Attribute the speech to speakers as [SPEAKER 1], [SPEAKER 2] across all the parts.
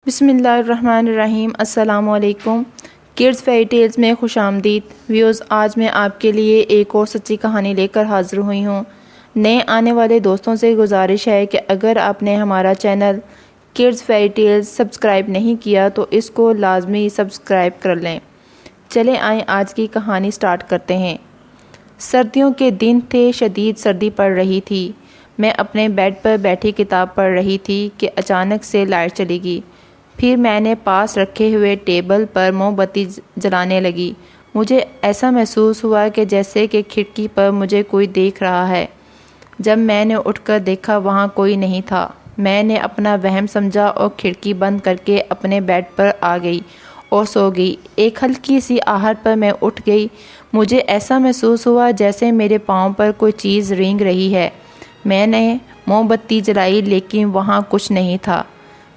[SPEAKER 1] بسم اللہ الرحمن الرحیم۔ السلام علیکم۔ کڈز فیری ٹیلز میں خوش آمدید ویوز۔ آج میں آپ کے لیے ایک اور سچی کہانی لے کر حاضر ہوئی ہوں۔ نئے آنے والے دوستوں سے گزارش ہے کہ اگر آپ نے ہمارا channel kids fairy tales subscribe نہیں کیا تو اس کو لازمی سبسکرائب کر لیں۔ چلیں آئیں آج کی کہانی سٹارٹ کرتے ہیں۔ سردیوں کے دن تھے، شدید سردی پڑ رہی تھی۔ میں اپنے بیڈ پر بیٹھی کتاب پڑھ رہی تھی کہ اچانک سے لائٹ چلی گئی۔ پھر میں نے پاس رکھے ہوئے ٹیبل پر موم بتی جلانے لگی۔ مجھے ایسا محسوس ہوا کہ جیسے کہ کھڑکی پر مجھے کوئی دیکھ رہا ہے۔ جب میں نے اٹھ کر دیکھا وہاں کوئی نہیں تھا۔ میں نے اپنا وہم سمجھا اور کھڑکی بند کر کے اپنے بیڈ پر آ گئی اور سو گئی۔ ایک ہلکی سی آہٹ پر میں اٹھ گئی۔ مجھے ایسا محسوس ہوا جیسے میرے پاؤں پر کوئی چیز رینگ رہی ہے۔ میں نے موم بتی جلائی لیکن وہاں کچھ نہیں تھا۔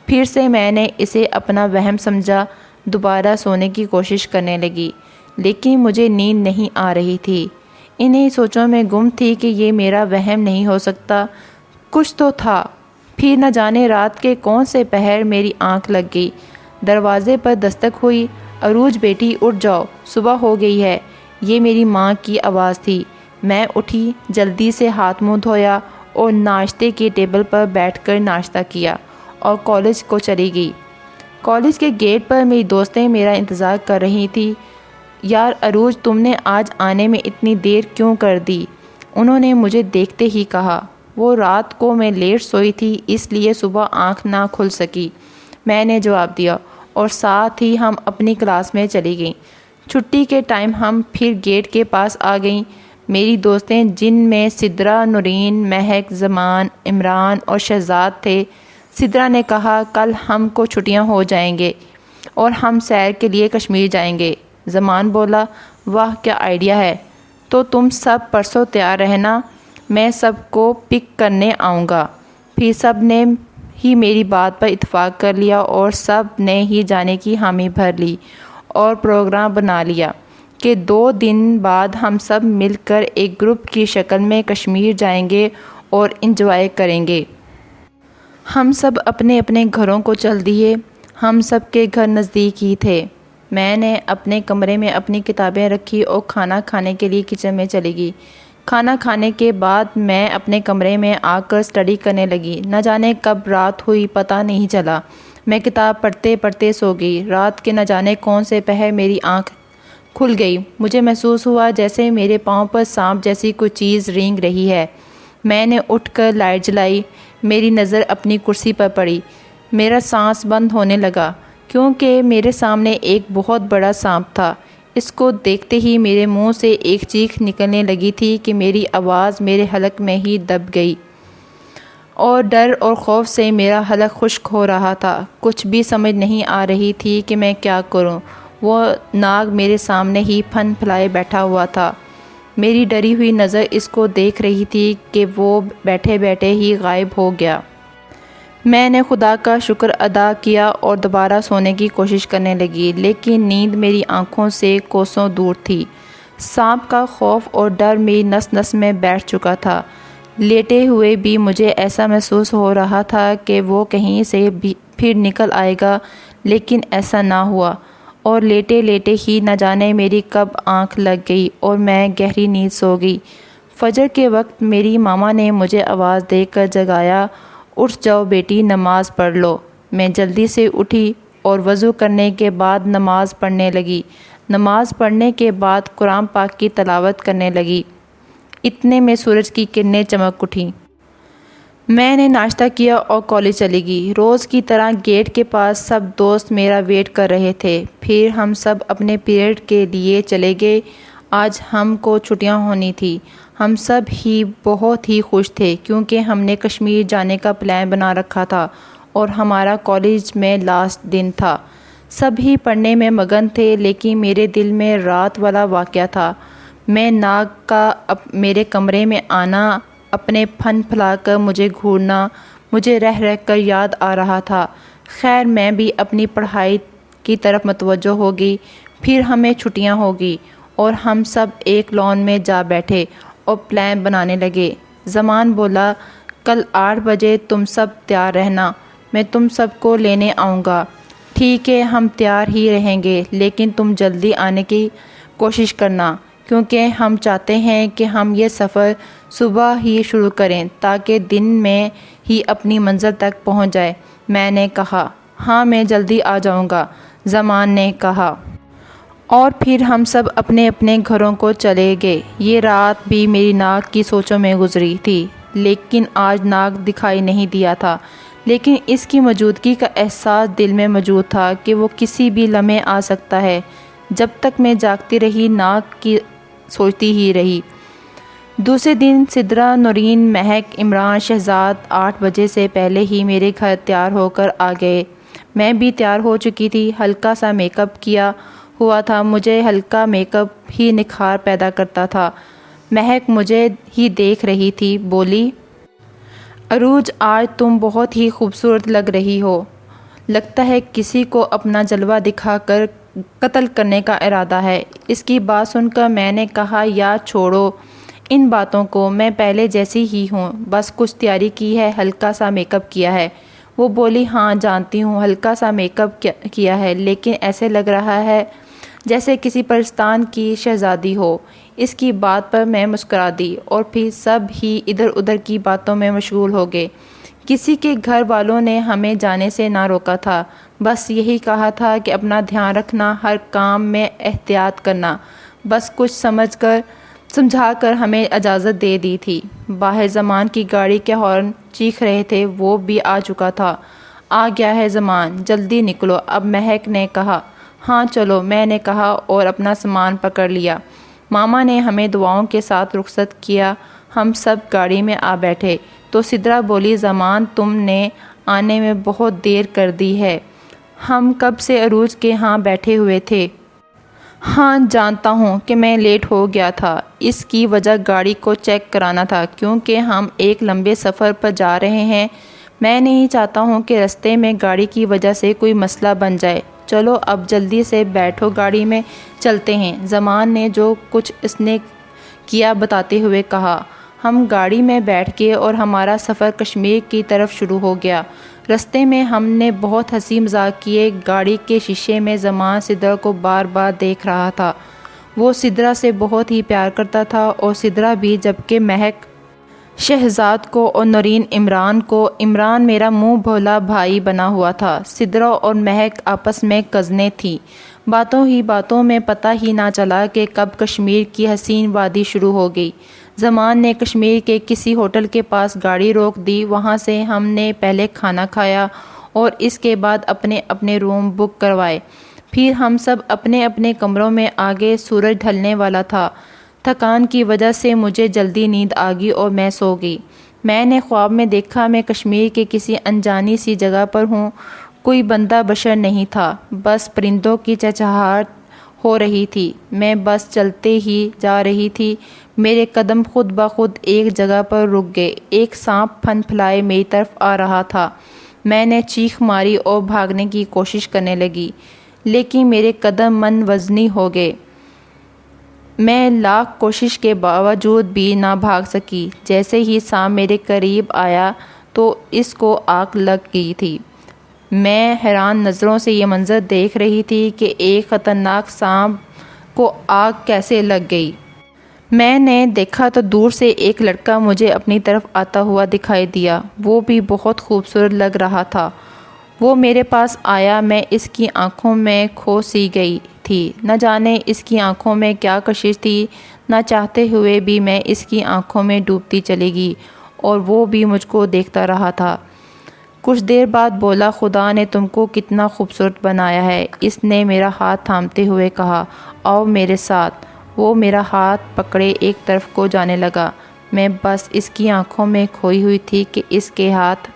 [SPEAKER 1] پھر سے میں نے اسے اپنا وہم سمجھا، دوبارہ سونے کی کوشش کرنے لگی لیکن مجھے نیند نہیں آ رہی تھی۔ انہی سوچوں میں گم تھی کہ یہ میرا وہم نہیں ہو سکتا، کچھ تو تھا۔ پھر نہ جانے رات کے کون سے پہر میری آنکھ لگ گئی۔ دروازے پر دستک ہوئی۔ عروج بیٹی اٹھ جاؤ، صبح ہو گئی ہے، یہ میری ماں کی آواز تھی۔ میں اٹھی، جلدی سے ہاتھ منہ دھویا اور ناشتے کی ٹیبل پر بیٹھ کر ناشتہ کیا اور کالج کو چلی گئی۔ کالج کے گیٹ پر میری دوستیں میرا انتظار کر رہی تھی۔ یار عروج، تم نے آج آنے میں اتنی دیر کیوں کر دی؟ انہوں نے مجھے دیکھتے ہی کہا۔ وہ رات کو میں لیٹ سوئی تھی اس لیے صبح آنکھ نہ کھل سکی، میں نے جواب دیا، اور ساتھ ہی ہم اپنی کلاس میں چلی گئیں۔ چھٹی کے ٹائم ہم پھر گیٹ کے پاس آ گئیں۔ میری دوستیں جن میں سدرا، نورین، مہک، زمان، عمران اور شہزاد تھے۔ سدرا نے کہا کل ہم کو چھٹیاں ہو جائیں گے اور ہم سیر کے لیے کشمیر جائیں گے۔ زمان بولا واہ کیا آئیڈیا ہے، تو تم سب پرسوں تیار رہنا، میں سب کو پک کرنے آؤں گا۔ پھر سب نے ہی میری بات پر اتفاق کر لیا اور سب نے ہی جانے کی حامی بھر لی اور پروگرام بنا لیا کہ 2 دن بعد ہم سب مل کر ایک گروپ کی شکل میں کشمیر جائیں گے اور انجوائے کریں گے۔ ہم سب اپنے اپنے گھروں کو چل دیے۔ ہم سب کے گھر نزدیک ہی تھے۔ میں نے اپنے کمرے میں اپنی کتابیں رکھی اور کھانا کھانے کے لیے کچن میں چلی گئی۔ کھانا کھانے کے بعد میں اپنے کمرے میں آ کر اسٹڈی کرنے لگی۔ نہ جانے کب رات ہوئی پتہ نہیں چلا۔ میں کتاب پڑھتے پڑھتے سو گئی۔ رات کے نہ جانے کون سے پہر میری آنکھ کھل گئی۔ مجھے محسوس ہوا جیسے میرے پاؤں پر سانپ جیسی کوئی چیز رینگ رہی ہے۔ میں نے اٹھ کر لائٹ جلائی۔ میری نظر اپنی کرسی پر پڑی۔ میرا سانس بند ہونے لگا کیونکہ میرے سامنے ایک بہت بڑا سانپ تھا۔ اس کو دیکھتے ہی میرے منہ سے ایک چیخ نکلنے لگی تھی کہ میری آواز میرے حلق میں ہی دب گئی، اور ڈر اور خوف سے میرا حلق خشک ہو رہا تھا۔ کچھ بھی سمجھ نہیں آ رہی تھی کہ میں کیا کروں۔ وہ ناگ میرے سامنے ہی پھن پھلائے بیٹھا ہوا تھا۔ میری ڈری ہوئی نظر اس کو دیکھ رہی تھی کہ وہ بیٹھے بیٹھے ہی غائب ہو گیا۔ میں نے خدا کا شکر ادا کیا اور دوبارہ سونے کی کوشش کرنے لگی لیکن نیند میری آنکھوں سے کوسوں دور تھی۔ سانپ کا خوف اور ڈر میری نس نس میں بیٹھ چکا تھا۔ لیٹے ہوئے بھی مجھے ایسا محسوس ہو رہا تھا کہ وہ کہیں سے بھی پھر نکل آئے گا، لیکن ایسا نہ ہوا، اور لیٹے لیٹے ہی نہ جانے میری کب آنکھ لگ گئی اور میں گہری نیند سو گئی۔ فجر کے وقت میری ماما نے مجھے آواز دے کر جگایا، اٹھ جاؤ بیٹی نماز پڑھ لو۔ میں جلدی سے اٹھی اور وضو کرنے کے بعد نماز پڑھنے لگی۔ نماز پڑھنے کے بعد قرآن پاک کی تلاوت کرنے لگی۔ اتنے میں سورج کی کرنیں چمک اٹھیں۔ میں نے ناشتہ کیا اور کالج چلی گئی۔ روز کی طرح گیٹ کے پاس سب دوست میرا ویٹ کر رہے تھے۔ پھر ہم سب اپنے پیریڈ کے لیے چلے گئے۔ آج ہم کو چھٹیاں ہونی تھی۔ ہم سب ہی بہت ہی خوش تھے کیونکہ ہم نے کشمیر جانے کا پلان بنا رکھا تھا اور ہمارا کالج میں لاسٹ دن تھا۔ سب ہی پڑھنے میں مگن تھے لیکن میرے دل میں رات والا واقعہ تھا۔ میں ناگ کا میرے کمرے میں آنا، اپنے پھن پھلا کر مجھے گھورنا مجھے رہ رہ کر یاد آ رہا تھا۔ خیر میں بھی اپنی پڑھائی کی طرف متوجہ ہو گئی۔ پھر ہمیں چھٹیاں ہو گئی اور ہم سب ایک لان میں جا بیٹھے اور پلان بنانے لگے۔ زمان بولا کل 8 بجے تم سب تیار رہنا، میں تم سب کو لینے آؤں گا۔ ٹھیک ہے ہم تیار ہی رہیں گے، لیکن تم جلدی آنے کی کوشش کرنا، کیونکہ ہم چاہتے ہیں کہ ہم یہ سفر صبح ہی شروع کریں تاکہ دن میں ہی اپنی منزل تک پہنچ جائے۔ میں نے کہا ہاں میں جلدی آ جاؤں گا، زمان نے کہا۔ اور پھر ہم سب اپنے اپنے گھروں کو چلے گئے۔ یہ رات بھی میری ناک کی سوچوں میں گزری تھی، لیکن آج ناک دکھائی نہیں دیا تھا، لیکن اس کی موجودگی کا احساس دل میں موجود تھا کہ وہ کسی بھی لمحے آ سکتا ہے۔ جب تک میں جاگتی رہی ناک کی سوچتی ہی رہی۔ دوسرے دن سدرا، نورین، مہک، عمران، شہزاد 8 بجے سے پہلے ہی میرے گھر تیار ہو کر آ گئے۔ میں بھی تیار ہو چکی تھی، ہلکا سا میک اپ کیا ہوا تھا، مجھے ہلکا میک اپ ہی نکھار پیدا کرتا تھا۔ مہک مجھے ہی دیکھ رہی تھی، بولی عروج آج تم بہت ہی خوبصورت لگ رہی ہو، لگتا ہے کسی کو اپنا جلوہ دکھا کر قتل کرنے کا ارادہ ہے۔ اس کی بات سن کر میں نے کہا یا چھوڑو ان باتوں کو، میں پہلے جیسی ہی ہوں، بس کچھ تیاری کی ہے، ہلکا سا میک اپ کیا ہے۔ وہ بولی ہاں جانتی ہوں ہلکا سا میک اپ کیا ہے، لیکن ایسے لگ رہا ہے جیسے کسی پرستان کی شہزادی ہو۔ اس کی بات پر میں مسکرا دی اور پھر سب ہی ادھر ادھر کی باتوں میں مشغول ہو گئے۔ کسی کے گھر والوں نے ہمیں جانے سے نہ روکا تھا، بس یہی کہا تھا کہ اپنا دھیان رکھنا، ہر کام میں احتیاط کرنا، بس کچھ سمجھا کر ہمیں اجازت دے دی تھی۔ باہر زمان کی گاڑی کے ہارن چیخ رہے تھے، وہ بھی آ چکا تھا۔ آ گیا ہے زمان، جلدی نکلو اب، مہک نے کہا۔ ہاں چلو، میں نے کہا اور اپنا سامان پکڑ لیا۔ ماما نے ہمیں دعاؤں کے ساتھ رخصت کیا۔ ہم سب گاڑی میں آ بیٹھے تو سدرا بولی زمان تم نے آنے میں بہت دیر کر دی ہے، ہم کب سے عروج کے ہاں بیٹھے ہوئے تھے۔ ہاں جانتا ہوں کہ میں لیٹ ہو گیا تھا، اس کی وجہ گاڑی کو چیک کرانا تھا، کیونکہ ہم ایک لمبے سفر پر جا رہے ہیں۔ میں نہیں چاہتا ہوں کہ رستے میں گاڑی کی وجہ سے کوئی مسئلہ بن جائے۔ چلو اب جلدی سے بیٹھو گاڑی میں چلتے ہیں، زمان نے جو کچھ اس نے کیا بتاتے ہوئے کہا۔ ہم گاڑی میں بیٹھ گئے اور ہمارا سفر کشمیر کی طرف شروع ہو گیا۔ رستے میں ہم نے بہت ہنسی مذاق کیے۔ گاڑی کے شیشے میں زمان سدرا کو بار بار دیکھ رہا تھا، وہ سدرا سے بہت ہی پیار کرتا تھا اور سدرا بھی، جبکہ مہک شہزاد کو اور نورین عمران کو۔ عمران میرا منہ بھولا بھائی بنا ہوا تھا، سدرا اور مہک آپس میں کزنیں تھیں۔ باتوں ہی باتوں میں پتہ ہی نہ چلا کہ کب کشمیر کی حسین وادی شروع ہو گئی۔ زمان نے کشمیر کے کسی ہوٹل کے پاس گاڑی روک دی، وہاں سے ہم نے پہلے کھانا کھایا اور اس کے بعد اپنے اپنے روم بک کروائے۔ پھر ہم سب اپنے اپنے کمروں میں آ گئے۔ سورج ڈھلنے والا تھا، تھکان کی وجہ سے مجھے جلدی نیند آ گئی اور میں سو گئی۔ میں نے خواب میں دیکھا میں کشمیر کے کسی انجانی سی جگہ پر ہوں، کوئی بندہ بشر نہیں تھا، بس پرندوں کی چہچہاہٹ ہو رہی تھی۔ میں بس چلتے ہی جا رہی تھی، میرے قدم خود بخود ایک جگہ پر رک گئے۔ ایک سانپ پھن پھلائے میری طرف آ رہا تھا، میں نے چیخ ماری اور بھاگنے کی کوشش کرنے لگی، لیکن میرے قدم من وزنی ہو گئے، میں لاکھ کوشش کے باوجود بھی نہ بھاگ سکی۔ جیسے ہی سانپ میرے قریب آیا تو اس کو آگ لگ گئی تھی۔ میں حیران نظروں سے یہ منظر دیکھ رہی تھی کہ ایک خطرناک سانپ کو آگ کیسے لگ گئی۔ میں نے دیکھا تو دور سے ایک لڑکا مجھے اپنی طرف آتا ہوا دکھائی دیا، وہ بھی بہت خوبصورت لگ رہا تھا۔ وہ میرے پاس آیا، میں اس کی آنکھوں میں کھو سی گئی تھی، نہ جانے اس کی آنکھوں میں کیا کشش تھی، نہ چاہتے ہوئے بھی میں اس کی آنکھوں میں ڈوبتی چلی گئی اور وہ بھی مجھ کو دیکھتا رہا تھا۔ کچھ دیر بعد بولا خدا نے تم کو کتنا خوبصورت بنایا ہے، اس نے میرا ہاتھ تھامتے ہوئے کہا، آؤ میرے ساتھ۔ وہ میرا ہاتھ پکڑے ایک طرف کو جانے لگا، میں بس اس کی آنکھوں میں کھوئی ہوئی تھی کہ اس کے ہاتھ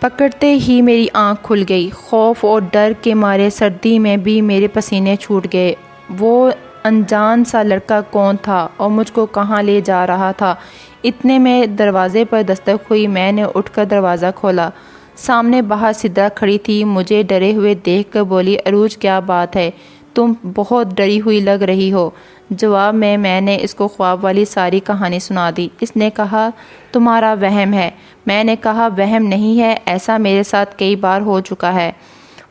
[SPEAKER 1] پکڑتے ہی میری آنکھ کھل گئی۔ خوف اور ڈر کے مارے سردی میں بھی میرے پسینے چھوٹ گئے۔ وہ انجان سا لڑکا کون تھا اور مجھ کو کہاں لے جا رہا تھا؟ اتنے میں دروازے پر دستک ہوئی، میں نے اٹھ کر دروازہ کھولا۔ سامنے باہر سدرا کھڑی تھی، مجھے ڈرے ہوئے دیکھ کر بولی عروج کیا بات ہے، تم بہت ڈری ہوئی لگ رہی ہو۔ جواب میں نے اس کو خواب والی ساری کہانی سنا دی۔ اس نے کہا تمہارا وہم ہے۔ میں نے کہا وہم نہیں ہے، ایسا میرے ساتھ کئی بار ہو چکا ہے۔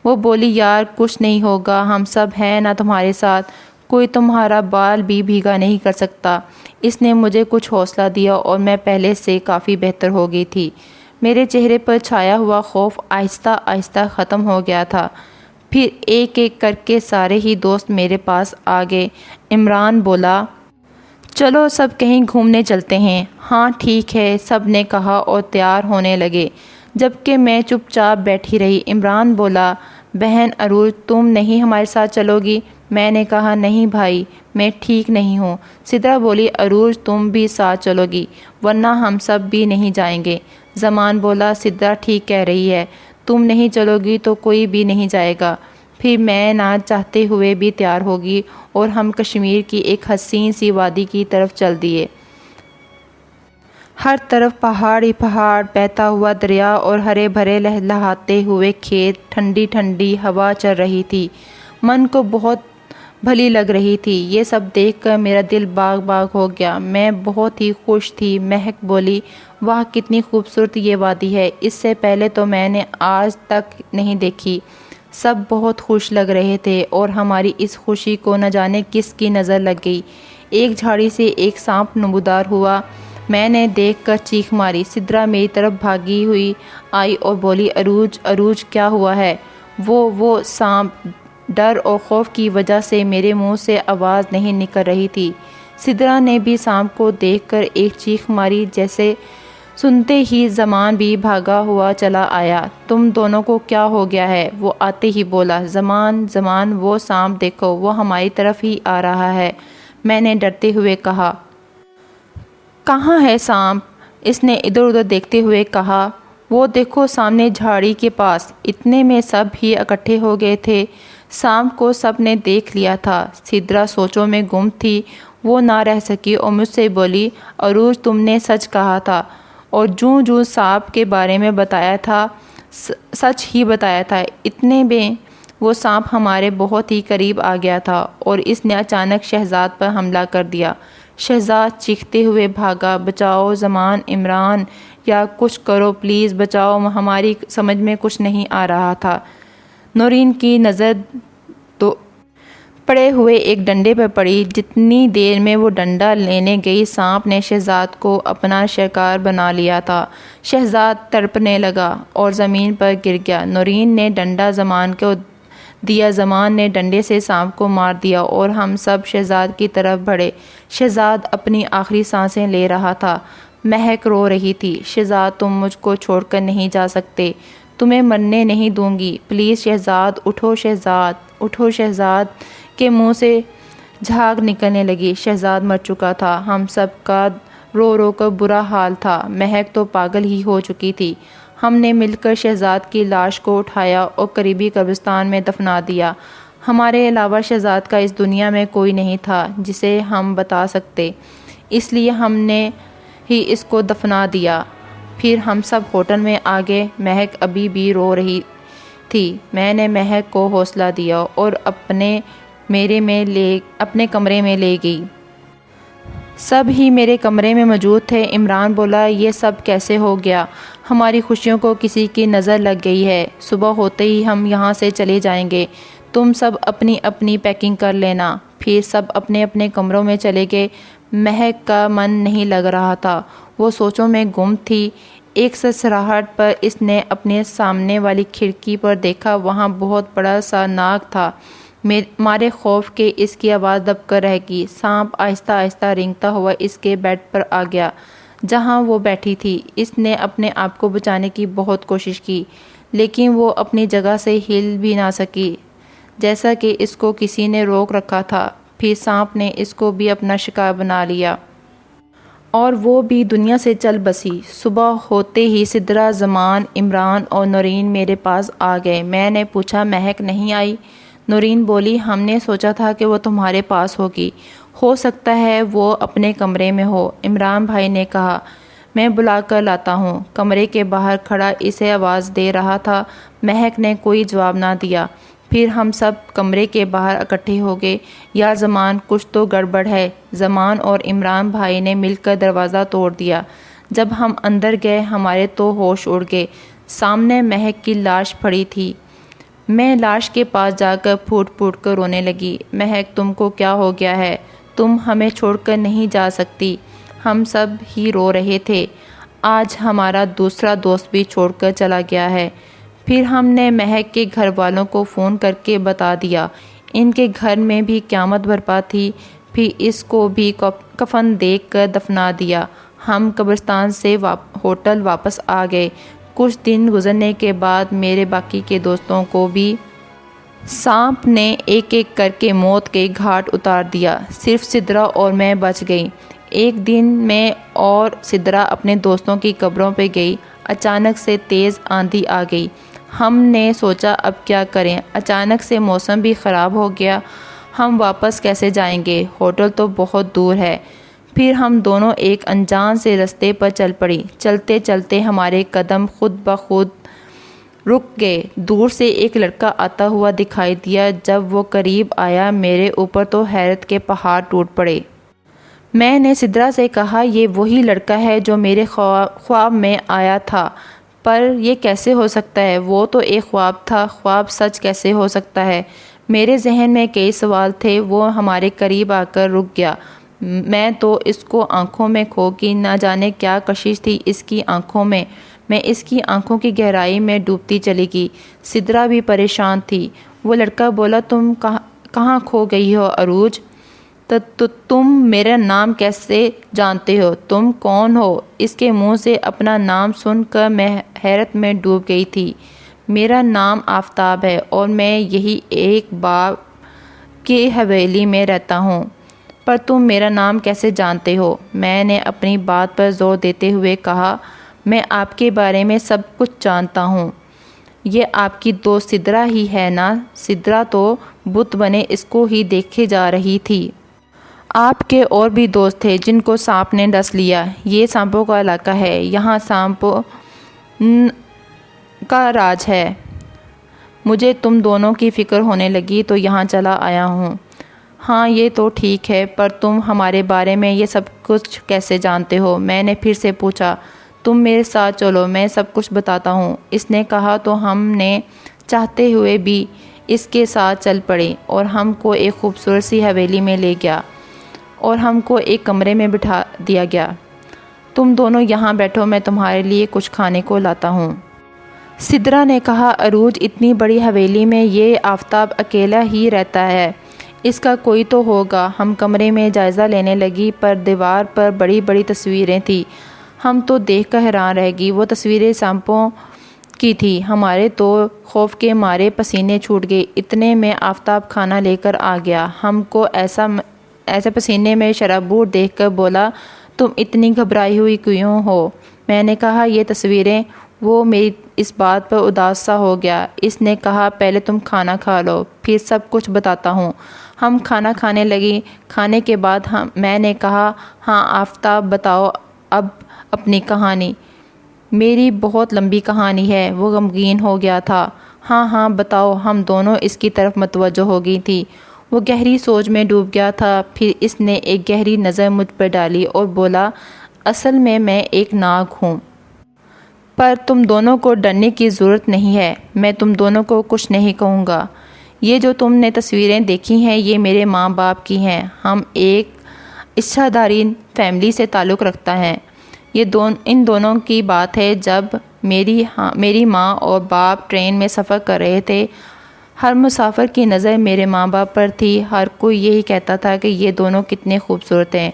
[SPEAKER 1] وہ بولی یار کچھ نہیں ہوگا، ہم سب ہیں نا تمہارے ساتھ، کوئی تمہارا بال بھی بھیگا نہیں کر سکتا۔ اس نے مجھے کچھ حوصلہ دیا اور میں پہلے سے کافی بہتر ہو گئی تھی۔ میرے چہرے پر چھایا ہوا خوف آہستہ آہستہ ختم ہو گیا تھا۔ پھر ایک ایک کر کے سارے ہی دوست میرے پاس آ گئے۔ عمران بولا چلو سب کہیں گھومنے چلتے ہیں۔ ہاں ٹھیک ہے، سب نے کہا اور تیار ہونے لگے، جبکہ میں چپ چاپ بیٹھی رہی۔ عمران بولا بہن عروج تم نہیں ہمارے ساتھ چلو گی؟ میں نے کہا نہیں بھائی، میں ٹھیک نہیں ہوں۔ سدرا بولی عروج تم بھی ساتھ چلو گی ورنہ ہم سب بھی نہیں جائیں گے۔ زمان بولا سدرا ٹھیک کہہ رہی ہے، تم نہیں چلو گی تو کوئی بھی نہیں جائے گا۔ پھر میں نہ چاہتے ہوئے بھی تیار ہوگی اور ہم کشمیر کی ایک حسین سی وادی کی طرف چل دیے۔ ہر طرف پہاڑ ہی پہاڑ، بہتا ہوا دریا اور ہرے بھرے لہلہاتے ہوئے کھیت، ٹھنڈی ٹھنڈی ہوا چل رہی تھی، من کو بہت بھلی لگ رہی تھی۔ یہ سب دیکھ کر میرا دل باغ باغ ہو گیا، میں بہت ہی خوش تھی۔ مہک بولی واہ کتنی خوبصورت یہ وادی ہے، اس سے پہلے تو میں نے آج تک نہیں دیکھی۔ سب بہت خوش لگ رہے تھے اور ہماری اس خوشی کو نہ جانے کس کی نظر لگ گئی۔ ایک جھاڑی سے ایک سانپ نمودار ہوا، میں نے دیکھ کر چیخ ماری۔ سدرا میری طرف بھاگی ہوئی آئی اور بولی عروج عروج کیا ہوا ہے؟ وہ سانپ! ڈر اور خوف کی وجہ سے میرے منہ سے آواز نہیں نکل رہی تھی۔ سدرا نے بھی سانپ کو دیکھ کر ایک چیخ ماری، جیسے سنتے ہی زمان بھی بھاگا ہوا چلا آیا۔ تم دونوں کو کیا ہو گیا ہے؟ وہ آتے ہی بولا زمان وہ سانپ دیکھو، وہ ہماری طرف ہی آ رہا ہے۔ میں نے ڈرتے ہوئے کہا کہاں ہے سانپ؟ اس نے ادھر ادھر دیکھتے ہوئے کہا وہ دیکھو سامنے جھاڑی کے پاس۔ اتنے میں سب ہی اکٹھے ہو گئے تھے، سانپ کو سب نے دیکھ لیا تھا۔ سدرا سوچوں میں گم تھی، وہ نہ رہ سکی اور مجھ سے بولی عروج تم نے سچ کہا تھا اور جو سانپ کے بارے میں بتایا تھا سچ ہی بتایا تھا۔ اتنے میں وہ سانپ ہمارے بہت ہی قریب آ گیا تھا اور اس نے اچانک شہزاد پر حملہ کر دیا۔ شہزاد چیختے ہوئے بھاگا بچاؤ زمان، عمران یا کچھ کرو پلیز بچاؤ، ہماری سمجھ میں کچھ نہیں آ رہا تھا۔ نورین کی نظر پڑے ہوئے ایک ڈنڈے پر پڑی، جتنی دیر میں وہ ڈنڈا لینے گئی سانپ نے شہزاد کو اپنا شکار بنا لیا تھا۔ شہزاد تڑپنے لگا اور زمین پر گر گیا۔ نورین نے ڈنڈا زمان کو دیا، زمان نے ڈنڈے سے سانپ کو مار دیا اور ہم سب شہزاد کی طرف بڑھے۔ شہزاد اپنی آخری سانسیں لے رہا تھا۔ مہک رو رہی تھی شہزاد تم مجھ کو چھوڑ کر نہیں جا سکتے، تمہیں مرنے نہیں دوں گی، پلیز شہزاد اٹھو، شہزاد اٹھو۔ شہزاد کے منہ سے جھاگ نکلنے لگی، شہزاد مر چکا تھا۔ ہم سب کا رو رو کر برا حال تھا، مہک تو پاگل ہی ہو چکی تھی۔ ہم نے مل کر شہزاد کی لاش کو اٹھایا اور قریبی قبرستان میں دفنا دیا۔ ہمارے علاوہ شہزاد کا اس دنیا میں کوئی نہیں تھا جسے ہم بتا سکتے، اس لیے ہم نے ہی اس کو دفنا دیا۔ پھر ہم سب ہوٹل میں آ گئے۔ مہک ابھی بھی رو رہی تھی۔ میں نے مہک کو حوصلہ دیا اور اپنے کمرے میں لے گئی۔ سب ہی میرے کمرے میں موجود تھے۔ عمران بولا یہ سب کیسے ہو گیا؟ ہماری خوشیوں کو کسی کی نظر لگ گئی ہے، صبح ہوتے ہی ہم یہاں سے چلے جائیں گے، تم سب اپنی اپنی پیکنگ کر لینا۔ پھر سب اپنے اپنے کمروں میں چلے گئے۔ مہک کا من نہیں لگ رہا تھا، وہ سوچوں میں گم تھی۔ ایک سرسراہٹ پر اس نے اپنے سامنے والی کھڑکی پر دیکھا، وہاں بہت بڑا سا ناگ تھا۔ مارے خوف کے اس کی آواز دب کر رہ گئی۔ سانپ آہستہ آہستہ رینگتا ہوا اس کے بیڈ پر آ گیا جہاں وہ بیٹھی تھی۔ اس نے اپنے آپ کو بچانے کی بہت کوشش کی لیکن وہ اپنی جگہ سے ہل بھی نہ سکی، جیسا کہ اس کو کسی نے روک رکھا تھا۔ پھر سانپ نے اس کو بھی اپنا شکار بنا لیا اور وہ بھی دنیا سے چل بسی۔ صبح ہوتے ہی سدرا، زمان، عمران اور نورین میرے پاس آ گئے۔ میں نے پوچھا مہک نہیں آئی؟ نورین بولی ہم نے سوچا تھا کہ وہ تمہارے پاس ہوگی، ہو سکتا ہے وہ اپنے کمرے میں ہو۔ عمران بھائی نے کہا میں بلا کر لاتا ہوں، کمرے کے باہر کھڑا اسے آواز دے رہا تھا۔ مہک نے کوئی جواب نہ دیا۔ پھر ہم سب کمرے کے باہر اکٹھے ہو گئے۔ یار زمان کچھ تو گڑبڑ ہے۔ زمان اور عمران بھائی نے مل کر دروازہ توڑ دیا۔ جب ہم اندر گئے ہمارے تو ہوش اڑ گئے، سامنے مہک کی لاش پڑی تھی، میں لاش کے پاس جا کر پھوٹ پھوٹ کر رونے لگی۔ مہک، تم کو کیا ہو گیا ہے؟ تم ہمیں چھوڑ کر نہیں جا سکتی۔ ہم سب ہی رو رہے تھے۔ آج ہمارا دوسرا دوست بھی چھوڑ کر چلا گیا ہے۔ پھر ہم نے مہک کے گھر والوں کو فون کر کے بتا دیا۔ ان کے گھر میں بھی قیامت برپا تھی۔ پھر اس کو بھی کفن دیکھ کر دفنا دیا۔ ہم قبرستان سے ہوٹل واپس آ گئے۔ کچھ دن گزرنے کے بعد میرے باقی کے دوستوں کو بھی سانپ نے ایک ایک کر کے موت کے گھاٹ اتار دیا۔ صرف سدرا اور میں بچ گئی۔ ایک دن میں اور سدرا اپنے دوستوں کی قبروں پہ گئی۔ اچانک سے تیز آندھی آ گئی۔ ہم نے سوچا اب کیا کریں؟ اچانک سے موسم بھی خراب ہو گیا۔ ہم واپس کیسے جائیں گے؟ ہوٹل تو بہت دور ہے۔ پھر ہم دونوں ایک انجان سے رستے پر چل پڑی۔ چلتے چلتے ہمارے قدم خود بخود رک گئے۔ دور سے ایک لڑکا آتا ہوا دکھائی دیا۔ جب وہ قریب آیا میرے اوپر تو حیرت کے پہاڑ ٹوٹ پڑے۔ میں نے سدرا سے کہا یہ وہی لڑکا ہے جو میرے خواب میں آیا تھا، پر یہ کیسے ہو سکتا ہے؟ وہ تو ایک خواب تھا، خواب سچ کیسے ہو سکتا ہے؟ میرے ذہن میں کئی سوال تھے۔ وہ ہمارے قریب آ کر رک گیا۔ میں تو اس کو آنکھوں میں کھو گئی۔ نہ جانے کیا کشش تھی اس کی آنکھوں میں اس کی آنکھوں کی گہرائی میں ڈوبتی چلی گئی۔ سدرا بھی پریشان تھی۔ وہ لڑکا بولا تم کہاں کھو گئی ہو عروج؟ تو تم میرا نام کیسے جانتے ہو؟ تم کون ہو؟ اس کے منہ سے اپنا نام سن کر میں حیرت میں ڈوب گئی تھی۔ میرا نام آفتاب ہے اور میں یہی ایک باغ کی حویلی میں رہتا ہوں۔ پر تم میرا نام کیسے جانتے ہو؟ میں نے اپنی بات پر زور دیتے ہوئے کہا میں آپ کے بارے میں سب کچھ جانتا ہوں۔ یہ آپ کی دوست سدرا ہی ہے نا؟ سدرا تو بت بنے اس کو ہی دیکھے جا رہی تھی۔ آپ کے اور بھی دوست تھے جن کو سانپ نے ڈس لیا۔ یہ سانپوں کا علاقہ ہے، یہاں سانپوں کا راج ہے۔ مجھے تم دونوں کی فکر ہونے لگی تو یہاں چلا آیا ہوں۔ ہاں یہ تو ٹھیک ہے، پر تم ہمارے بارے میں یہ سب کچھ کیسے جانتے ہو؟ میں نے پھر سے پوچھا۔ تم میرے ساتھ چلو، میں سب کچھ بتاتا ہوں، اس نے کہا تو ہم نے چاہتے ہوئے بھی اس کے ساتھ چل پڑے اور ہم کو ایک خوبصورت سی حویلی میں لے گیا اور ہم کو ایک کمرے میں بٹھا دیا گیا۔ تم دونوں یہاں بیٹھو، میں تمہارے لیے کچھ کھانے کو لاتا ہوں۔ سدرا نے کہا عروج اتنی بڑی حویلی میں یہ آفتاب اکیلا ہی رہتا ہے، اس کا کوئی تو ہوگا۔ ہم کمرے میں جائزہ لینے لگی، پر دیوار پر بڑی بڑی تصویریں تھیں۔ ہم تو دیکھ کر حیران رہ گئی۔ وہ تصویریں سانپوں کی تھی۔ ہمارے تو خوف کے مارے پسینے چھوٹ گئے۔ اتنے میں آفتاب کھانا لے کر آ گیا۔ ہم کو ایسے پسینے میں شرابور دیکھ کر بولا تم اتنی گھبرائی ہوئی کیوں ہو؟ میں نے کہا یہ تصویریں۔ وہ میری اس بات پر اداس سا ہو گیا۔ اس نے کہا پہلے تم کھانا کھا لو، پھر سب کچھ بتاتا ہوں۔ ہم کھانا کھانے لگی۔ کھانے کے بعد میں نے کہا ہاں آفتاب بتاؤ اب اپنی کہانی۔ میری بہت لمبی کہانی ہے۔ وہ غمگین ہو گیا تھا۔ ہاں بتاؤ۔ ہم دونوں اس کی طرف متوجہ ہو گئی تھی۔ وہ گہری سوچ میں ڈوب گیا تھا۔ پھر اس نے ایک گہری نظر مجھ پر ڈالی اور بولا اصل میں ایک ناگ ہوں، پر تم دونوں کو ڈرنے کی ضرورت نہیں ہے۔ میں تم دونوں کو کچھ نہیں کہوں گا۔ یہ جو تم نے تصویریں دیکھی ہیں یہ میرے ماں باپ کی ہیں۔ ہم ایک عشاداری فیملی سے تعلق رکھتا ہے۔ ان دونوں کی بات ہے جب میری ماں اور باپ ٹرین میں سفر کر رہے تھے۔ ہر مسافر کی نظر میرے ماں باپ پر تھی۔ ہر کوئی یہی کہتا تھا کہ یہ دونوں کتنے خوبصورت ہیں۔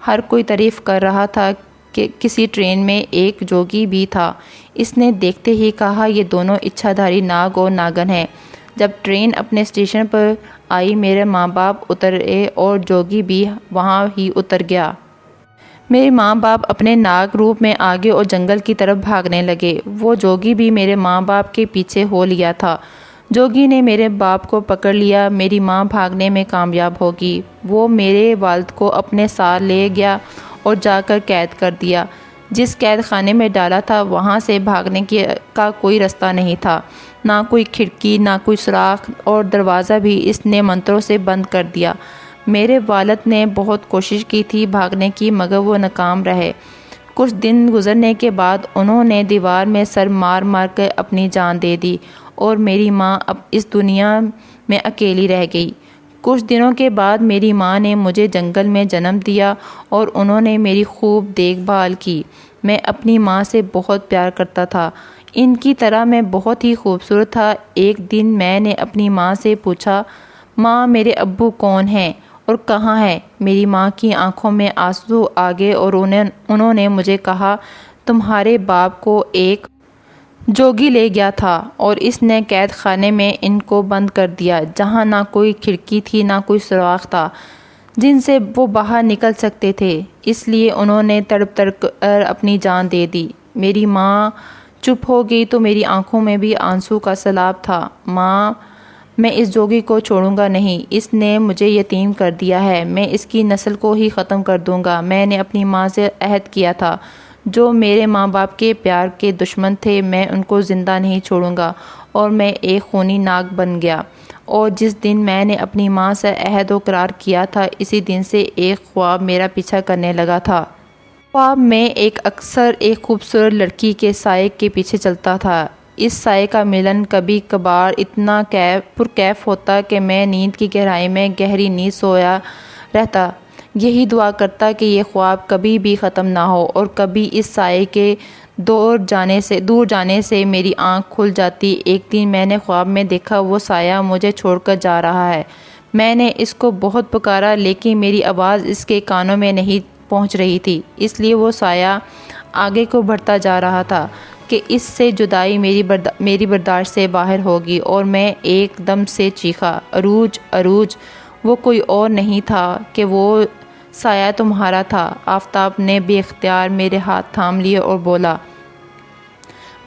[SPEAKER 1] ہر کوئی تعریف کر رہا تھا کہ کسی ٹرین میں ایک جوگی بھی تھا۔ اس نے دیکھتے ہی کہا یہ دونوں اچھادھاری ناگ اور ناگن ہیں۔ جب ٹرین اپنے اسٹیشن پر آئی میرے ماں باپ اترے اور جوگی بھی وہاں ہی اتر گیا۔ میرے ماں باپ اپنے ناگ روپ میں آگے اور جنگل کی طرف بھاگنے لگے۔ وہ جوگی بھی میرے ماں باپ کے پیچھے ہو لیا تھا۔ جوگی نے میرے باپ کو پکڑ لیا۔ میری ماں بھاگنے میں کامیاب ہوگی۔ وہ میرے والد کو اپنے ساتھ لے گیا اور جا کر قید کر دیا۔ جس قید خانے میں ڈالا تھا وہاں سے بھاگنے کا کوئی رستہ نہیں تھا، نہ کوئی کھڑکی، نہ کوئی سوراخ، اور دروازہ بھی اس نے منتروں سے بند کر دیا۔ میرے والد نے بہت کوشش کی تھی بھاگنے کی مگر وہ ناکام رہے۔ کچھ دن گزرنے کے بعد انہوں نے دیوار میں سر مار مار کر اپنی جان دے دی اور میری ماں اب اس دنیا میں اکیلی رہ گئی۔ کچھ دنوں کے بعد میری ماں نے مجھے جنگل میں جنم دیا اور انہوں نے میری خوب دیکھ بھال کی۔ میں اپنی ماں سے بہت پیار کرتا تھا، ان کی طرح میں بہت ہی خوبصورت تھا۔ ایک دن میں نے اپنی ماں سے پوچھا، ماں میرے ابو کون ہیں اور کہاں ہیں؟ میری ماں کی آنکھوں میں آنسو آ گئے اور انہوں نے مجھے کہا، تمہارے باپ کو ایک جوگی لے گیا تھا اور اس نے قید خانے میں ان کو بند کر دیا، جہاں نہ کوئی کھڑکی تھی نہ کوئی سوراخ تھا جن سے وہ باہر نکل سکتے تھے، اس لیے انہوں نے تڑپ تڑپ کر اپنی جان دے دی۔ میری ماں چپ ہو گئی تو میری آنکھوں میں بھی آنسو کا سیلاب تھا۔ ماں، میں اس جوگی کو چھوڑوں گا نہیں، اس نے مجھے یتیم کر دیا ہے، میں اس کی نسل کو ہی ختم کر دوں گا۔ میں نے اپنی ماں سے عہد کیا تھا، جو میرے ماں باپ کے پیار کے دشمن تھے، میں ان کو زندہ نہیں چھوڑوں گا، اور میں ایک خونی ناگ بن گیا۔ اور جس دن میں نے اپنی ماں سے عہد و قرار کیا تھا، اسی دن سے ایک خواب میرا پیچھا کرنے لگا تھا۔ خواب میں اکثر ایک خوبصورت لڑکی کے سائے کے پیچھے چلتا تھا۔ اس سائے کا ملن کبھی کبھار اتنا پرکیف ہوتا کہ میں نیند کی گہرائی میں گہری نیند سویا رہتا، یہی دعا کرتا کہ یہ خواب کبھی بھی ختم نہ ہو، اور کبھی اس سائے کے دور جانے سے میری آنکھ کھل جاتی۔ ایک دن میں نے خواب میں دیکھا وہ سایہ مجھے چھوڑ کر جا رہا ہے۔ میں نے اس کو بہت پکارا، لیکن میری آواز اس کے کانوں میں نہیں پہنچ رہی تھی، اس لیے وہ سایہ آگے کو بڑھتا جا رہا تھا کہ اس سے جدائی میری برداشت سے باہر ہوگی، اور میں ایک دم سے چیخا، عروج عروج! وہ کوئی اور نہیں تھا کہ وہ سایہ تمہارا تھا۔ آفتاب نے بے اختیار میرے ہاتھ تھام لیے اور بولا،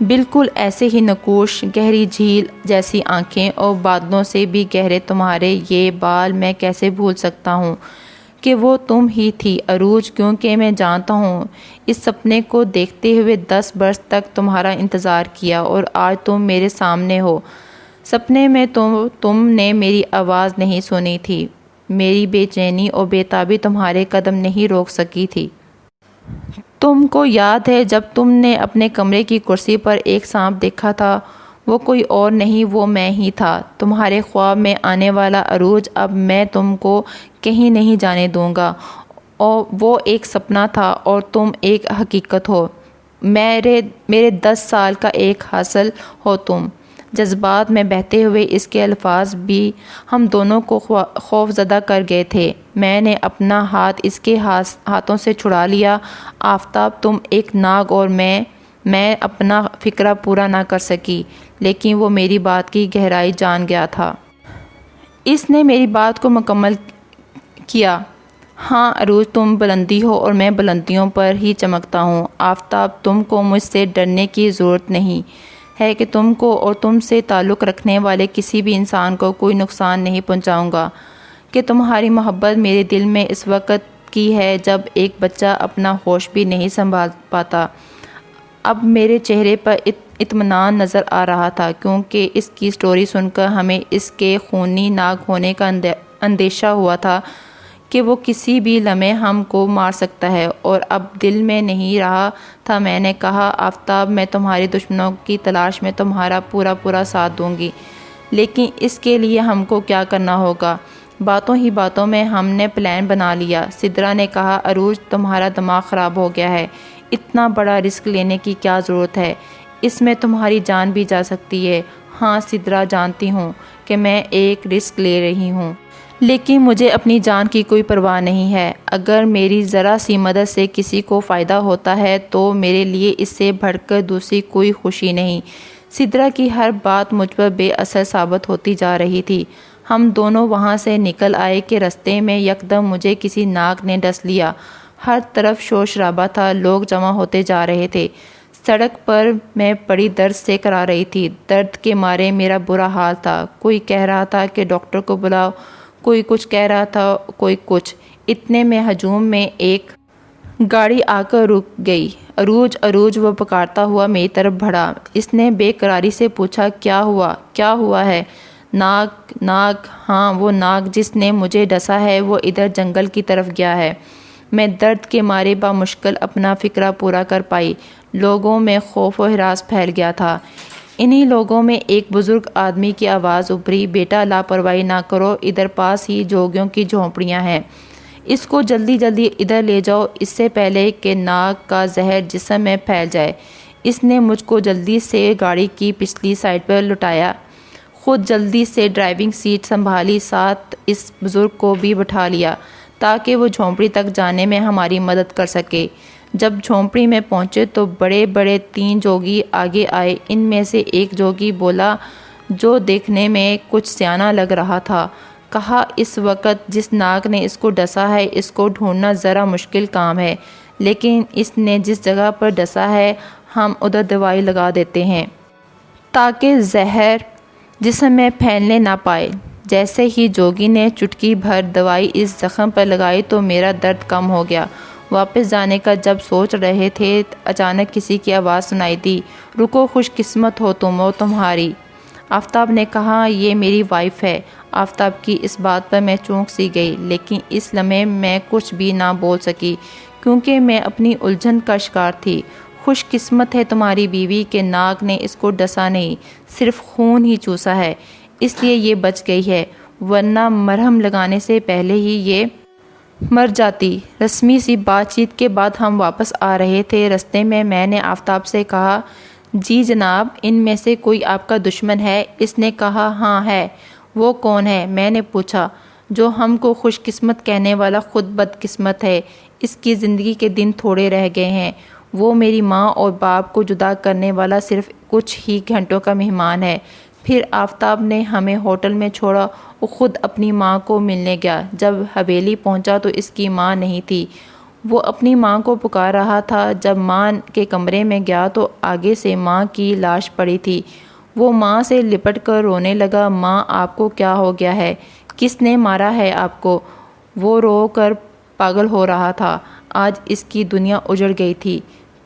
[SPEAKER 1] بالکل ایسے ہی نقوش، گہری جھیل جیسی آنکھیں اور بادلوں سے بھی گہرے تمہارے یہ بال، میں کیسے بھول سکتا ہوں کہ وہ تم ہی تھی عروج، کیونکہ میں جانتا ہوں اس سپنے کو دیکھتے ہوئے 10 برس تک تمہارا انتظار کیا، اور آج تم میرے سامنے ہو۔ سپنے میں تم نے میری آواز نہیں سنی تھی، میری بے چینی اور بے تابی تمہارے قدم نہیں روک سکی تھی۔ تم کو یاد ہے جب تم نے اپنے کمرے کی کرسی پر ایک سانپ دیکھا تھا؟ وہ کوئی اور نہیں، وہ میں ہی تھا، تمہارے خواب میں آنے والا عروج۔ اب میں تم کو کہیں نہیں جانے دوں گا، اور وہ ایک سپنا تھا اور تم ایک حقیقت ہو، میرے 10 سال کا ایک حاصل ہو تم۔ جذبات میں بہتے ہوئے اس کے الفاظ بھی ہم دونوں کو خوف زدہ کر گئے تھے۔ میں نے اپنا ہاتھ اس کے ہاتھوں سے چھڑا لیا۔ آفتاب، تم ایک ناگ اور میں اپنا فکرہ پورا نہ کر سکی، لیکن وہ میری بات کی گہرائی جان گیا تھا۔ اس نے میری بات کو مکمل کیا، ہاں عروج، تم بلندی ہو اور میں بلندیوں پر ہی چمکتا ہوں۔ آفتاب، تم کو مجھ سے ڈرنے کی ضرورت نہیں ہے کہ تم کو اور تم سے تعلق رکھنے والے کسی بھی انسان کو کوئی نقصان نہیں پہنچاؤں گا، کہ تمہاری محبت میرے دل میں اس وقت کی ہے جب ایک بچہ اپنا ہوش بھی نہیں سنبھال پاتا۔ اب میرے چہرے پر اطمینان نظر آ رہا تھا، کیونکہ اس کی سٹوری سن کر ہمیں اس کے خونی ناگ ہونے کا اندیشہ ہوا تھا کہ وہ کسی بھی لمحے ہم کو مار سکتا ہے، اور اب دل میں نہیں رہا تھا۔ میں نے کہا، آفتاب، میں تمہارے دشمنوں کی تلاش میں تمہارا پورا ساتھ دوں گی، لیکن اس کے لیے ہم کو کیا کرنا ہوگا؟ باتوں ہی باتوں میں ہم نے پلان بنا لیا۔ سدرا نے کہا، عروج، تمہارا دماغ خراب ہو گیا ہے، اتنا بڑا رسک لینے کی کیا ضرورت ہے؟ اس میں تمہاری جان بھی جا سکتی ہے۔ ہاں سدرا، جانتی ہوں کہ میں ایک رسک لے رہی ہوں، لیکن مجھے اپنی جان کی کوئی پرواہ نہیں ہے۔ اگر میری ذرا سی مدد سے کسی کو فائدہ ہوتا ہے تو میرے لیے اس سے بڑھ کر دوسری کوئی خوشی نہیں۔ سدرا کی ہر بات مجھ پر بے اثر ثابت ہوتی جا رہی تھی۔ ہم دونوں وہاں سے نکل آئے کہ رستے میں یکدم مجھے کسی ناگ نے ڈس لیا۔ ہر طرف شور شرابہ تھا، لوگ جمع ہوتے جا رہے تھے۔ سڑک پر میں بڑی درد سے کرا رہی تھی، درد کے مارے میرا برا حال تھا۔ کوئی کہہ رہا تھا کہ ڈاکٹر کو بلاؤ، کوئی کچھ کہہ رہا تھا، کوئی کچھ۔ اتنے میں ہجوم میں ایک گاڑی آ کر رک گئی۔ عروج عروج، وہ پکارتا ہوا میری طرف بڑھا۔ اس نے بے قراری سے پوچھا، کیا ہوا ہے؟ ناگ، ہاں وہ ناگ جس نے مجھے ڈسا ہے وہ ادھر جنگل کی طرف گیا ہے۔ میں درد کے مارے بامشکل اپنا فکرہ پورا کر پائی۔ لوگوں میں خوف و ہراس پھیل گیا تھا۔ انہی لوگوں میں ایک بزرگ آدمی کی آواز ابھری، بیٹا لاپرواہی نہ کرو، ادھر پاس ہی جوگیوں کی جھونپڑیاں ہیں، اس کو جلدی جلدی ادھر لے جاؤ اس سے پہلے کہ ناگ کا زہر جسم میں پھیل جائے۔ اس نے مجھ کو جلدی سے گاڑی کی پچھلی سائڈ پر لٹایا، خود جلدی سے ڈرائیونگ سیٹ سنبھالی، ساتھ اس بزرگ کو بھی بٹھا لیا تاکہ وہ جھونپڑی تک جانے میں ہماری مدد کر سکے۔ جب جھونپڑی میں پہنچے تو بڑے بڑے 3 جوگی آگے آئے۔ ان میں سے ایک جوگی بولا جو دیکھنے میں کچھ سیانا لگ رہا تھا، کہا اس وقت جس ناگ نے اس کو ڈسا ہے اس کو ڈھونڈنا ذرا مشکل کام ہے، لیکن اس نے جس جگہ پر ڈسا ہے ہم ادھر دوائی لگا دیتے ہیں تاکہ زہر جسم میں پھیلنے نہ پائے۔ جیسے ہی جوگی نے چٹکی بھر دوائی اس زخم پر لگائی تو میرا درد کم ہو گیا۔ واپس جانے کا جب سوچ رہے تھے اچانک کسی کی آواز سنائی دی، رکو، خوش قسمت ہو تم، وہ تمہاری۔ آفتاب نے کہا یہ میری وائف ہے۔ آفتاب کی اس بات پر میں چونک سی گئی، لیکن اس لمحے میں کچھ بھی نہ بول سکی کیونکہ میں اپنی الجھن کا شکار تھی۔ خوش قسمت ہے تمہاری بیوی کہ ناگ نے اس کو ڈسا نہیں، صرف خون ہی چوسا ہے، اس لیے یہ بچ گئی ہے، ورنہ مرہم لگانے سے پہلے ہی یہ مر جاتی۔ رسمی سی بات چیت کے بعد ہم واپس آ رہے تھے، رستے میں نے آفتاب سے کہا جی جناب، ان میں سے کوئی آپ کا دشمن ہے؟ اس نے کہا ہاں ہے۔ وہ کون ہے؟ میں نے پوچھا۔ جو ہم کو خوش قسمت کہنے والا خود بد قسمت ہے، اس کی زندگی کے دن تھوڑے رہ گئے ہیں، وہ میری ماں اور باپ کو جدا کرنے والا صرف کچھ ہی گھنٹوں کا مہمان ہے۔ پھر آفتاب نے ہمیں ہوٹل میں چھوڑا، وہ خود اپنی ماں کو ملنے گیا۔ جب حویلی پہنچا تو اس کی ماں نہیں تھی، وہ اپنی ماں کو پکار رہا تھا۔ جب ماں کے کمرے میں گیا تو آگے سے ماں کی لاش پڑی تھی۔ وہ ماں سے لپٹ کر رونے لگا، ماں آپ کو کیا ہو گیا ہے؟ کس نے مارا ہے آپ کو؟ وہ رو کر پاگل ہو رہا تھا، آج اس کی دنیا اجڑ گئی تھی۔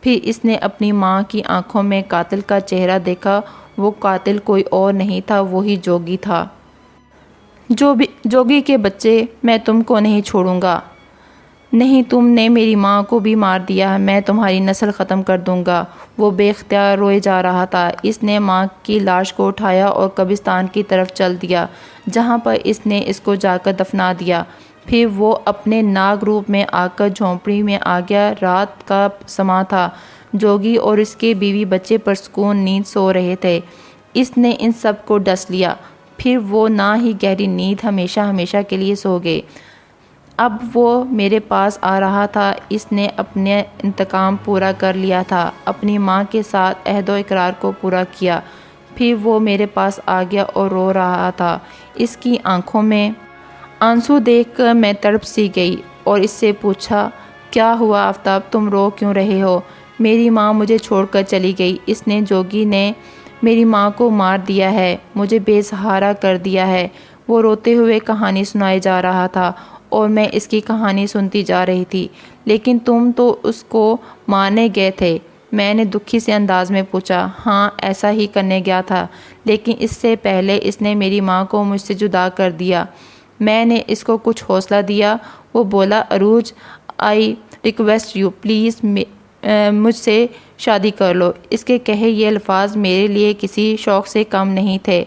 [SPEAKER 1] پھر اس نے اپنی ماں کی آنکھوں میں قاتل کا چہرہ دیکھا، وہ قاتل کوئی اور نہیں تھا، وہی جوگی تھا۔ جوگی کے بچے، میں تم کو نہیں چھوڑوں گا۔ نہیں، تم نے میری ماں کو بھی مار دیا، میں تمہاری نسل ختم کر دوں گا۔ وہ بے اختیار روئے جا رہا تھا۔ اس نے ماں کی لاش کو اٹھایا اور قبرستان کی طرف چل دیا، جہاں پر اس نے اس کو جا کر دفنا دیا۔ پھر وہ اپنے ناگ روپ میں آ کر جھونپڑی میں آ گیا۔ رات کا سماں تھا، جوگی اور اس کے بیوی بچے پرسکون نیند سو رہے تھے۔ اس نے ان سب کو ڈس لیا، پھر وہ نہ ہی گہری نیند ہمیشہ ہمیشہ کے لیے سو گئے۔ اب وہ میرے پاس آ رہا تھا، اس نے اپنا انتقام پورا کر لیا تھا، اپنی ماں کے ساتھ عہد و اقرار کو پورا کیا۔ پھر وہ میرے پاس آ گیا اور رو رہا تھا، اس کی آنکھوں میں آنسو دیکھ کر میں تڑپ سی گئی اور اس سے پوچھا کیا ہوا آفتاب، تم رو کیوں رہے ہو؟ میری ماں مجھے چھوڑ کر چلی گئی، اس نے جوگی نے میری ماں کو مار دیا ہے، مجھے بے سہارا کر دیا ہے۔ وہ روتے ہوئے کہانی سنائے جا رہا تھا اور میں اس کی کہانی سنتی جا رہی تھی۔ لیکن تم تو اس کو مارنے گئے تھے؟ میں نے دکھی سے انداز میں پوچھا۔ ہاں، ایسا ہی کرنے گیا تھا، لیکن اس سے پہلے اس نے میری ماں کو مجھ سے جدا کر دیا۔ میں نے اس کو کچھ حوصلہ دیا۔ وہ بولا عروج، آئی ریکویسٹ یو، پلیز مجھ سے شادی کر لو۔ اس کے کہے یہ الفاظ میرے لیے کسی شوق سے کم نہیں تھے۔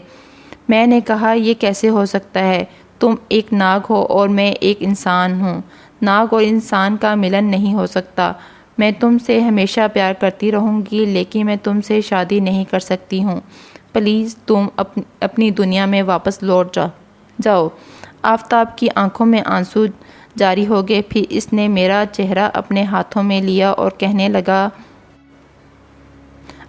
[SPEAKER 1] میں نے کہا یہ کیسے ہو سکتا ہے؟ تم ایک ناگ ہو اور میں ایک انسان ہوں، ناگ اور انسان کا ملن نہیں ہو سکتا۔ میں تم سے ہمیشہ پیار کرتی رہوں گی، لیکن میں تم سے شادی نہیں کر سکتی ہوں۔ پلیز تم اپنی دنیا میں واپس لوٹ جاؤ۔ آفتاب کی آنکھوں میں آنسو جاری ہو گئے۔ پھر اس نے میرا چہرہ اپنے ہاتھوں میں لیا اور کہنے لگا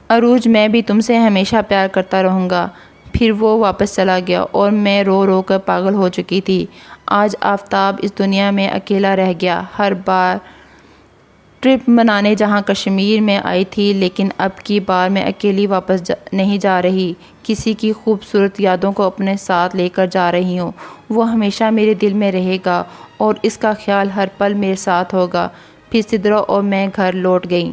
[SPEAKER 1] عروج، میں بھی تم سے ہمیشہ پیار کرتا رہوں گا۔ پھر وہ واپس چلا گیا اور میں رو رو کر پاگل ہو چکی تھی۔ آج آفتاب اس دنیا میں اکیلا رہ گیا۔ ہر بار ٹرپ منانے جہاں کشمیر میں آئی تھی، لیکن اب کی بار میں اکیلی واپس نہیں جا رہی، کسی کی خوبصورت یادوں کو اپنے ساتھ لے کر جا رہی ہوں۔ وہ ہمیشہ میرے دل میں رہے گا اور اس کا خیال ہر پل میرے ساتھ ہوگا۔ پھر سدرا اور میں گھر لوٹ گئیں۔